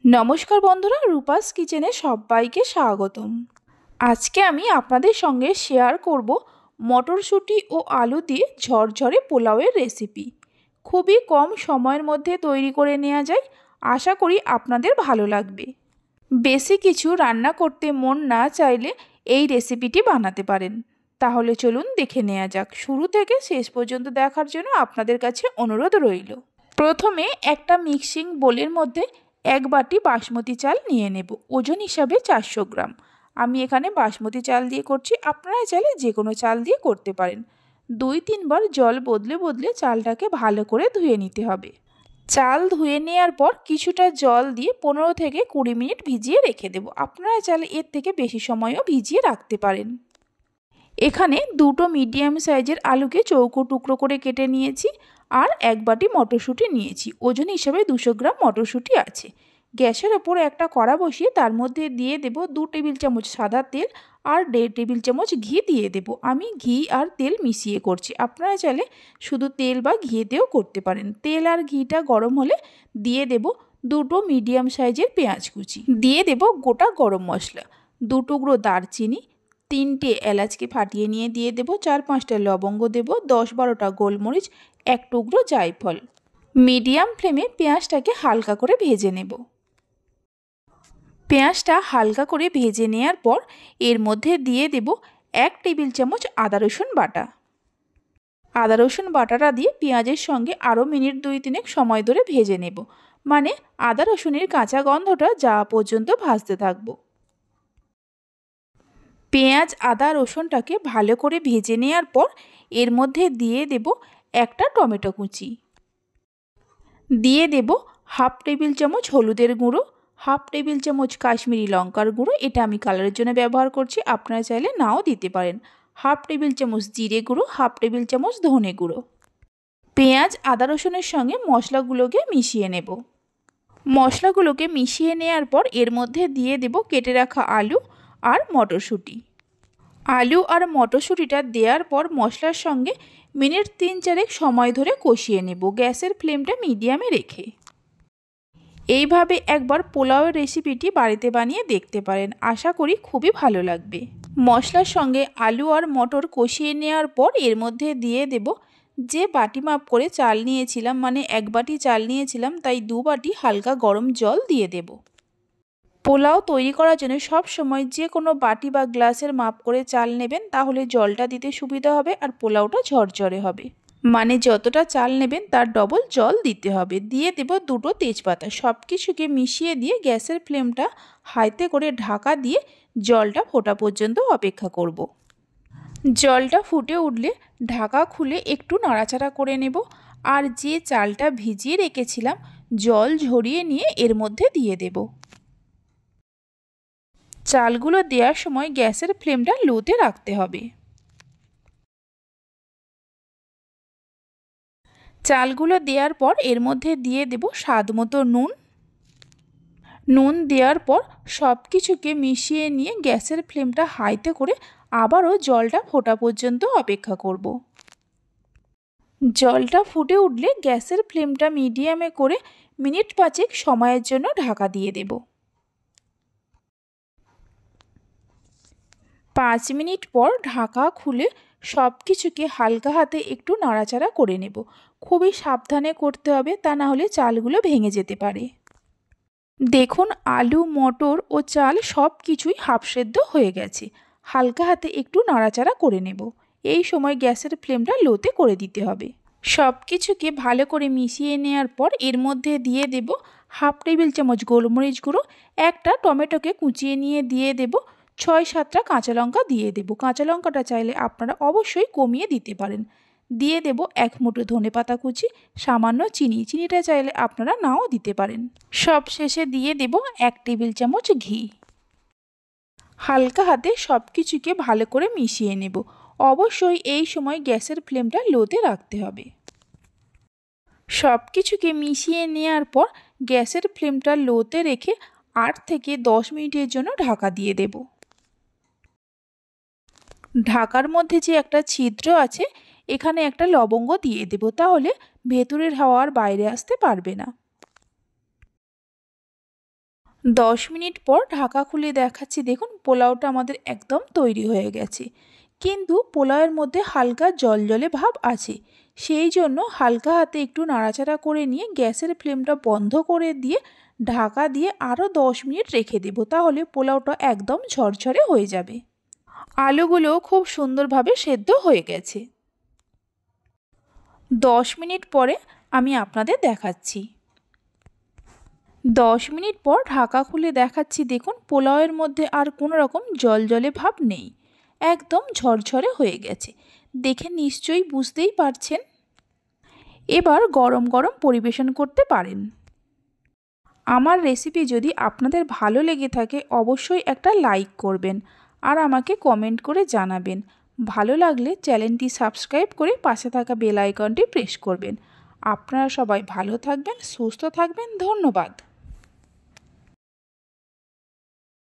নমস্কার বন্ধুরা, রূপাস কিচেনে সবাইকে স্বাগতম। আজকে আমি আপনাদের সঙ্গে শেয়ার করব মটরশুঁটি ও আলু দিয়ে ঝরঝরে পোলাওয়ের রেসিপি। খুবই কম সময়ের মধ্যে তৈরি করে নেওয়া যায়। আশা করি আপনাদের ভালো লাগবে। বেশি কিছু রান্না করতে মন না চাইলে এই রেসিপিটি বানাতে পারেন। তাহলে চলুন দেখে নেওয়া যাক। শুরু থেকে শেষ পর্যন্ত দেখার জন্য আপনাদের কাছে অনুরোধ রইল। প্রথমে একটা মিক্সিং বোলের মধ্যে 1 বাটি বাসমতি চাল নিয়ে নেব। ওজন হিসাবে 400 গ্রাম। আমি এখানে বাসমতি চাল দিয়ে করছি, আপনারা চাইলে যে কোনো চাল দিয়ে করতে পারেন। 2-3 বার জল বদলে বদলে চালটাকে ভালো করে ধুয়ে নিতে হবে। চাল ধুয়ে নেওয়ার পর কিছুটা জল দিয়ে 15 থেকে 20 মিনিট ভিজিয়ে রেখে দেব। আপনারা চাইলে এর থেকে বেশি সময়ও ভিজিয়ে রাখতে পারেন। এখানে 2টো মিডিয়াম সাইজের আলুকে চৌকো টুকরো করে কেটে নিয়েছি আর 1 বাটি মটরশুঁটি নিয়েছি। ওজন হিসাবে 200 গ্রাম মটরশুঁটি আছে। গ্যাসের ওপর একটা কড়া বসিয়ে তার মধ্যে দিয়ে দেব 2 টেবিল চামচ সাদা তেল আর 1.5 টেবিল চামচ ঘি দিয়ে দেব। আমি ঘি আর তেল মিশিয়ে করছি, আপনারা চাইলে শুধু তেল বা ঘিতেও করতে পারেন। তেল আর ঘিটা গরম হলে দিয়ে দেব 2টো মিডিয়াম সাইজের পেঁয়াজ কুচি, দিয়ে দেব গোটা গরম মশলা, 2 টুকরো দারচিনি, 3টে এলাচকে ফাটিয়ে নিয়ে দিয়ে দেব, 4-5টা লবঙ্গ দেব, 10-12টা গোলমরিচ, 1 টুকরো জায়ফল। মিডিয়াম ফ্লেমে পেঁয়াজটাকে হালকা করে ভেজে নেব। পেঁয়াজটা হালকা করে ভেজে নেওয়ার পর এর মধ্যে দিয়ে দেব 1 টেবিল চামচ আদা রসুন বাটা। আদা রসুন বাটাটা দিয়ে পেঁয়াজের সঙ্গে আরও মিনিট 2-3 সময় ধরে ভেজে নেব, মানে আদা রসুনের কাঁচা গন্ধটা যাওয়া পর্যন্ত ভাজতে থাকব। পেঁয়াজ আদা রসুনটাকে ভালো করে ভেজে নেওয়ার পর এর মধ্যে দিয়ে দেব একটা টমেটো কুচি, দিয়ে দেব 1/2 টেবিল চামচ হলুদের গুঁড়ো, 1/2 টেবিল চামচ কাশ্মীরি লঙ্কার গুঁড়ো, এটা আমি কালারের জন্য ব্যবহার করছি, আপনারা চাইলে নাও দিতে পারেন, 1/2 টেবিল চামচ জিরে গুঁড়ো, 1/2 টেবিল চামচ ধনে গুঁড়ো। পেঁয়াজ আদা রসুনের সঙ্গে মশলাগুলোকে মিশিয়ে নেব। মশলাগুলোকে মিশিয়ে নেওয়ার পর এর মধ্যে দিয়ে দেব কেটে রাখা আলু আর মটরশুঁটি। আলু আর মটরশুঁটিটা দেওয়ার পর মশলার সঙ্গে মিনিট 3-4 সময় ধরে কষিয়ে নেব, গ্যাসের ফ্লেমটা মিডিয়ামে রেখে। এইভাবে একবার পোলাওয়ের রেসিপিটি বাড়িতে বানিয়ে দেখতে পারেন, আশা করি খুবই ভালো লাগবে। মশলার সঙ্গে আলু আর মটর কষিয়ে নেওয়ার পর এর মধ্যে দিয়ে দেব যে বাটি মাপ করে চাল নিয়েছিলাম, মানে 1 বাটি চাল নিয়েছিলাম, তাই 2 বাটি হালকা গরম জল দিয়ে দেব। পোলাও তৈরি করার জন্য সব সময় যে কোনো বাটি বা গ্লাসের মাপ করে চাল নেবেন, তাহলে জলটা দিতে সুবিধা হবে আর পোলাওটা ঝরঝরে হবে। মানে যতটা চাল নেবেন তার ডবল জল দিতে হবে। দিয়ে দেব 2টো তেজপাতা। সব কিছুকে মিশিয়ে দিয়ে গ্যাসের ফ্লেমটা হাইতে করে ঢাকা দিয়ে জলটা ফোটা পর্যন্ত অপেক্ষা করব। জলটা ফুটে উঠলে ঢাকা খুলে একটু নাড়াচাড়া করে নেব আর যে চালটা ভিজিয়ে রেখেছিলাম জল ঝরিয়ে নিয়ে এর মধ্যে দিয়ে দেব। চালগুলো দেওয়ার সময় গ্যাসের ফ্লেমটা লোতে রাখতে হবে। চালগুলো দেওয়ার পর এর মধ্যে দিয়ে দেব স্বাদমতো নুন। নুন দেওয়ার পর সব কিছুকে মিশিয়ে নিয়ে গ্যাসের ফ্লেমটা হাইতে করে আবারও জলটা ফোটা পর্যন্ত অপেক্ষা করব। জলটা ফুটে উঠলে গ্যাসের ফ্লেমটা মিডিয়ামে করে মিনিট 5 সময়ের জন্য ঢাকা দিয়ে দেব। 5 মিনিট পর ঢাকা খুলে সব কিছুকে হালকা হাতে একটু নাড়াচাড়া করে নেব। খুবই সাবধানে করতে হবে, তা না হলে চালগুলো ভেঙে যেতে পারে। দেখুন আলু মটর ও চাল সব কিছুই হাফ সেদ্ধ হয়ে গেছে। হালকা হাতে একটু নাড়াচাড়া করে নেব। এই সময় গ্যাসের ফ্লেমটা লোতে করে দিতে হবে। সব কিছুকে ভালো করে মিশিয়ে নেওয়ার পর এর মধ্যে দিয়ে দেব 1/2 টেবিল চামচ গোলমরিচ গুঁড়ো, একটা টমেটোকে কুচিয়ে নিয়ে দিয়ে দেব, 6-7টা কাঁচা লঙ্কা দিয়ে দেব। কাঁচা লঙ্কাটা চাইলে আপনারা অবশ্যই কমিয়ে দিতে পারেন। দিয়ে দেব 1 মুঠো ধনেপাতা কুচি, সামান্য চিনি, চিনিটা চাইলে আপনারা নাও দিতে পারেন। সব শেষে দিয়ে দেব 1 টেবিল চামচ ঘি। হালকা হাতে সব কিছুকে ভালো করে মিশিয়ে নেব। অবশ্যই এই সময় গ্যাসের ফ্লেমটা লোতে রাখতে হবে। সব কিছুকে মিশিয়ে নেওয়ার পর গ্যাসের ফ্লেমটা লোতে রেখে 8 থেকে 10 মিনিটের জন্য ঢাকা দিয়ে দেব। ঢাকার মধ্যে যে একটা ছিদ্র আছে, এখানে একটা লবঙ্গ দিয়ে দেব, তাহলে ভেতরের হাওয়া আর বাইরে আসতে পারবে না। 10 মিনিট পর ঢাকা খুলে দেখাচ্ছি, দেখুন পোলাওটা আমাদের একদম তৈরি হয়ে গেছে। কিন্তু পোলাওয়ের মধ্যে হালকা জলজলে ভাব আছে, সেই জন্য হালকা হাতে একটু নাড়াচাড়া করে নিয়ে গ্যাসের ফ্লেমটা বন্ধ করে দিয়ে ঢাকা দিয়ে আরও 10 মিনিট রেখে দেব, তাহলে পোলাওটা একদম ঝরঝরে হয়ে যাবে। আলুগুলোও খুব সুন্দরভাবে সেদ্ধ হয়ে গেছে। 10 মিনিট পরে আমি আপনাদের দেখাচ্ছি। 10 মিনিট পর ঢাকা খুলে দেখাচ্ছি, দেখুন পোলাওয়ের মধ্যে আর কোনো রকম জলজলে ভাব নেই, একদম ঝরঝরে হয়ে গেছে। দেখে নিশ্চয়ই বুঝতেই পারছেন। এবার গরম গরম পরিবেশন করতে পারেন। আমার রেসিপি যদি আপনাদের ভালো লেগে থাকে অবশ্যই একটা লাইক করবেন আর আমাকে কমেন্ট করে জানাবেন। ভালো লাগলে চ্যানেলটি সাবস্ক্রাইব করে পাশে থাকা বেল আইকনটি প্রেস করবেন। আপনারা সবাই ভালো থাকবেন, সুস্থ থাকবেন। ধন্যবাদ।